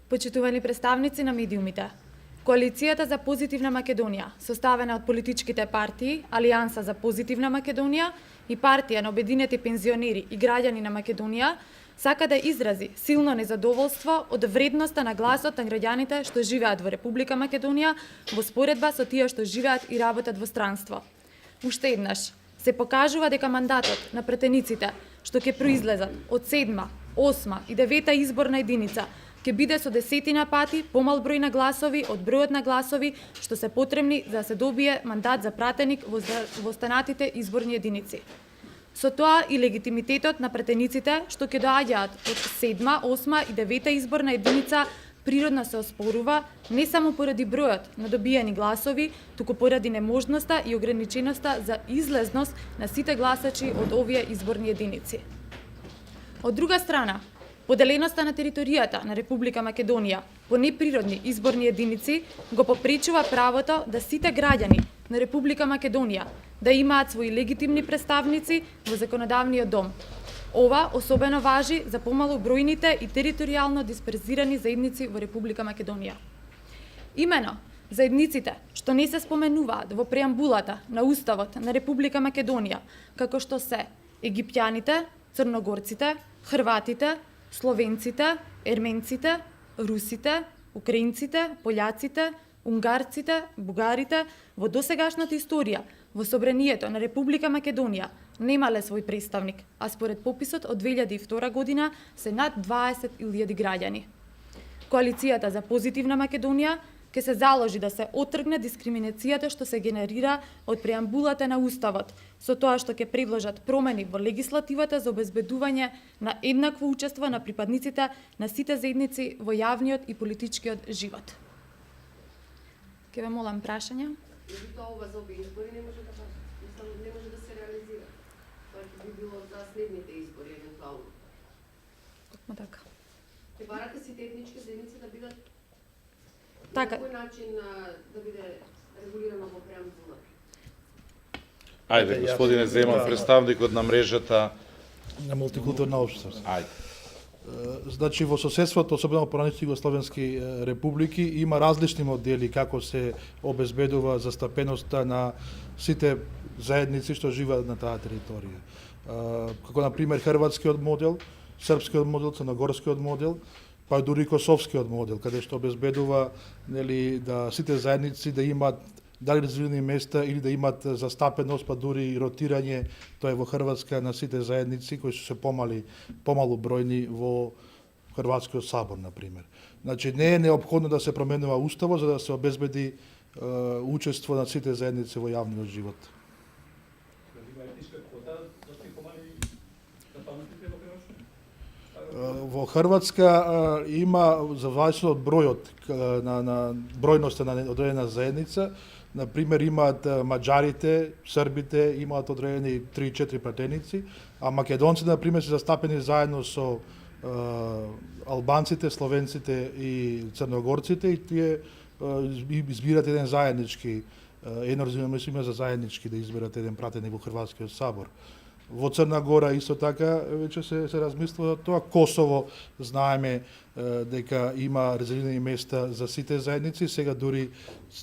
Почитувани представници на медиумите, Коалицијата за позитивна Македонија, составена од политичките партии Алијанса за позитивна Македонија и Партија на обединети пензионери и граѓани на Македонија, сака да изрази силно незадоволство од вредноста на гласот на граѓаните што живеат во Република Македонија во споредба со тие што живеат и работат во странство. Уште еднаш, се покажува дека мандатот на претениците што ќе произлезат од 7, 8 и 9 изборна единица ќе биде со десетина пати помал број на гласови од бројот на гласови што се потребни за да се добие мандат за пратеник во останатите изборни единици. Со тоа и легитимитетот на претениците што ќе доаѓаат од 7, 8 и 9 изборна единица природно се оспорува не само поради бројот на добиени гласови, туку поради неможноста и ограниченоста за излезност на сите гласачи од овие изборни единици. Од друга страна, поделеноста на територијата на Република Македонија по неприродни изборни единици го попречува правото да сите граѓани на Република Македонија да имаат свои легитимни представници во законодавниот дом. Ова особено важи за помалу бројните и територијално дисперзирани заедници во Република Македонија. Имено, заедниците што не се споменуваат во преамбулата на Уставот на Република Македонија, како што се египтјаните, црногорците, хрватите, словенците, ерменците, русите, украинците, пољаците, унгарците, бугарите, во досегашната историја во собранието на Република Македонија немале свој представник, а според пописот од 2002 година се над 20.000 граѓани. Коалицијата за позитивна Македонија ќе се заложи да се отргне дискриминацијата што се генерира од преамбулата на Уставот, со тоа што ќе предложат промени во легислативата за обезбедување на еднакво учество на припадниците на сите заедници во јавниот и политичкиот живот. Ке ве молам прашања. Тоа ова за овие избори не може да се реализира. Тоа ќе би било за следните избори евентуално. Токму така. Ќе барате сите етнички заедници да бидат така. На кој начин да биде регулирано во преамбулата? Ајде, господине Земан, представникот на мрежата на мултикултурна општеност. Ајде. Значи, во соседството, особено во поранешни југословенски републики, има различни модели како се обезбедува застапеноста на сите заедници што живеат на таа територија. Како, например, хрватскиот модел, српскиот модел, црногорскиот модел, па дури косовскиот модел, каде што обезбедува да сите заедници да имаат дали резервирани места или да имаат застапеност, па дури и ротирање, тоа е во Хрватска на сите заедници кои се помалу бројни во Хрватскиот сабор, например. Значи, не е неопходно да се променува уставот за да се обезбеди учество на сите заедници во јавниот живот. Во Хрватска има, зависно од бројот на бројноста на одредена заедница, например имаат маđарите, србите, имаат одредени 3-4 пратеници, а македонците, например, се застапени заедно со албанците, словенците и црногорците и тие избират еден заеднички, едно резервирано за заеднички да изберат еден пратеник во Хрватскиот сабор. Во Црна Гора исто така веќе се размислува тоа. Косово знаеме дека има резервирани места за сите заедници, сега дури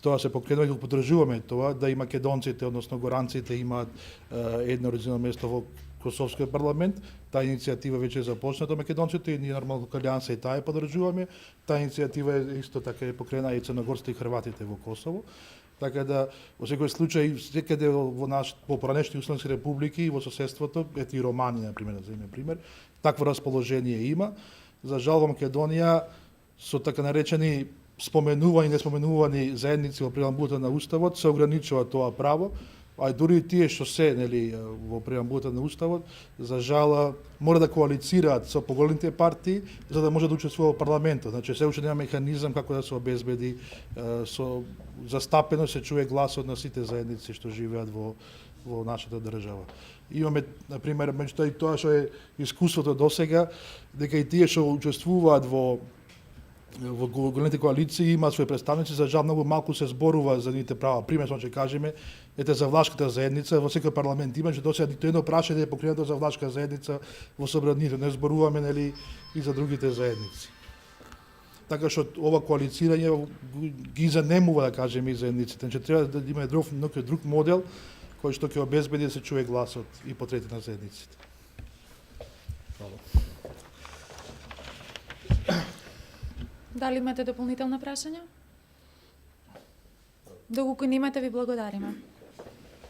тоа се покренува и го поддржуваме тоа да и македонците, односно горанците имаат едно резервирано место во Косовскиот парламент. Таа иницијатива веќе е започната македонците и ние нормално како Алијанса и таа ја поддржуваме. Таа иницијатива е исто така е покрена и црногорците и хрватите во Косово. Така да, во секој случај, секаде во поранешни југословенски републики и во соседството, ето и Романија, например, да земеме пример, такво расположение има. За жал во Македонија, со така наречени споменувани и неспоменувани заедници во преамбулата на Уставот, се ограничува тоа право, а дури и тие што се во преамбулата на Уставот, за жал мора да коалицираат со поголемите партии за да може да учествува во парламентот. Значи се уште нема механизам како да се обезбеди со застапено се чуе гласот на сите заедници што живеат во нашата држава. Имаме, например, меѓутоа и тоа што е искуството досега, дека и тие што учествуваат во големите коалиции имаат своји представници, за жал многу малку се зборува за нивните права. Пример ќе кажеме, ете за влашката заедница, во секој парламент имаше досега ниту едно прашање е покренато за влашка заедница во собранието, не зборуваме и за другите заедници. така што ова коалицирање ги занемува, да кажеме, и заедниците. Значи треба да има друг модел кој што ќе обезбеди да се чуе гласот и потрети на заедниците. Дали имате дополнителна прашања? Доколку немате, ви благодариме.